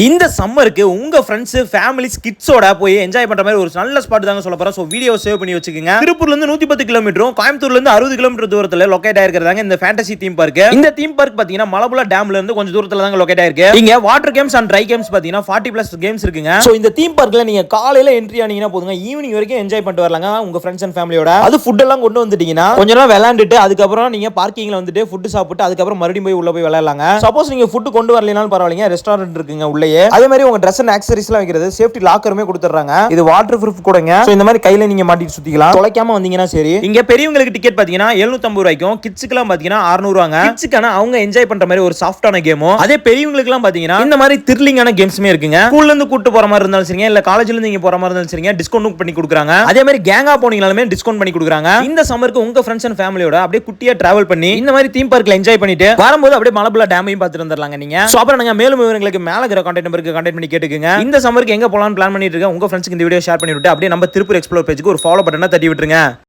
இந்த சம்மருக்கு உங்க ஃப்ரெண்ட்ஸ் ஃபேமிலிஸ் கிட்ஸோட போய் என்ஜாய் பண்ற மாதிரி ஒரு நல்ல ஸ்பாட் தாங்க சொல்ல போறோம். சோ வீடியோ சேவ் பண்ணி வச்சுக்கோங்க. திருப்பூர்ல இருந்து 110 கிலோமீட்டரும் கோயம்புத்தூர்ல இருந்து 60 கிலோமீட்டர் தூரத்துல லொகேட் ஆயிருக்கிறதாங்க இந்த ஃபேண்டசி தீம் பார்க். இந்த தீம் பார்க் பாத்தீங்கன்னா மலபுலா டேம்ல இருந்து கொஞ்சம் தூரத்துல தாங்க லொகேட் ஆயிருக்கு. இங்க water games and try games பாத்தீங்கன்னா 40+ கேம்ஸ் இருக்குங்க. சோ இந்த தீம் பார்க்ல நீங்க காலையில என்ட்ரி ஆனீங்கன்னா போதுங்க, ஈவினிங் வரைக்கும் என்ஜாய் பண்ணிட்டு வரலாங்க உங்க ஃப்ரெண்ட்ஸ் அண்ட் ஃபேமிலியோட. அது ஃபுட் எல்லாம் கொண்டு வந்துட்டீங்கன்னா கொஞ்ச நேரம் விளையாண்டுட்டு அதுக்கப்புறம் நீங்க பார்க்கிங்ல வந்துட்டு ஃபுட் சாப்பிட்டு அதுக்கப்புறம் மறுபடியும் போய் உள்ள போய் விளையாடலாங்க. சப்போஸ் நீங்க ஃபுட் கொண்டு வரலனாலும் பரவாயில்லைங்க, ரெஸ்டாரண்ட் இருக்குங்க உள்ளேயே. அதே மாதிரி உங்க Dress and accessories எல்லாம் வைக்கிறது சேஃப்டி லாக்கருமே கொடுத்துறாங்க. இது வாட்டர் ப்ரூஃப் கூடங்க. சோ இந்த மாதிரி கையில நீங்க மாட்டிட்டு சுத்திக்கலாம், தொலைக்காம வந்தீங்கன்னா சரி. இங்க பெரியவங்களுக்கு டிக்கெட் பாத்தீங்கன்னா 750 ரூபாய்க்கும், கிட்ஸ்க்கு எல்லாம் பாத்தீங்கன்னா 600 ரூபாங்க. கிட்ஸ்க்கான அவங்க என்ஜாய் பண்ற மாதிரி ஒரு சாஃப்ட்டான கேமோ, அதே பெரியவங்களுக்கு எல்லாம் பாத்தீங்கன்னா இந்த மாதிரி த்ரில்லிங்கான கேம்ஸ்மே இருக்குங்க. ஸ்கூல்ல இருந்து கூட்டு போற மாதிரி இருந்தாலும் சரிங்க, இல்ல காலேஜ்ல இருந்து நீங்க போற மாதிரி இருந்தாலும் சரிங்க, டிஸ்கவுண்ட் பண்ணி கொடுக்குறாங்க. அதே மாதிரி கேங்கா போனீங்கனாலுமே டிஸ்கவுண்ட் பண்ணி கொடுக்குறாங்க. இந்த சம்மருக்கு உங்க ஃப்ரெண்ட்ஸ் அண்ட் ஃபேமிலியோட அப்படியே குட்டியா டிராவல் பண்ணி இந்த மாதிரி தீம் பார்க்ல என்ஜாய் பண்ணிட்டு வரும்போது அப்படியே மலபுலா டேமையும் பார்த்துட்டு வந்துடலாங்க நீங்க. சோ அப்புறம் நாங்க மேலும் விவரங்களுக்கு மேல இருக்கிற கான்டாக்ட் நம்பருக்கு கான்டாக்ட் பண்ணி கேட்டுக்கங்க. இந்த சம்மருக்கு எங்க போலாம்னு பிளான் பண்ணிட்டு இருக்க உங்க ஃப்ரெண்ட்ஸ்க்கு இந்த வீடியோ ஷேர் பண்ணிவிட்டு அப்படியே நம்ம திருப்பூர் எக்ஸ்ப்ளோர் பேஜ்க்கு ஒரு ஃபாலோ பட்டனை தட்டி விட்டுருங்க.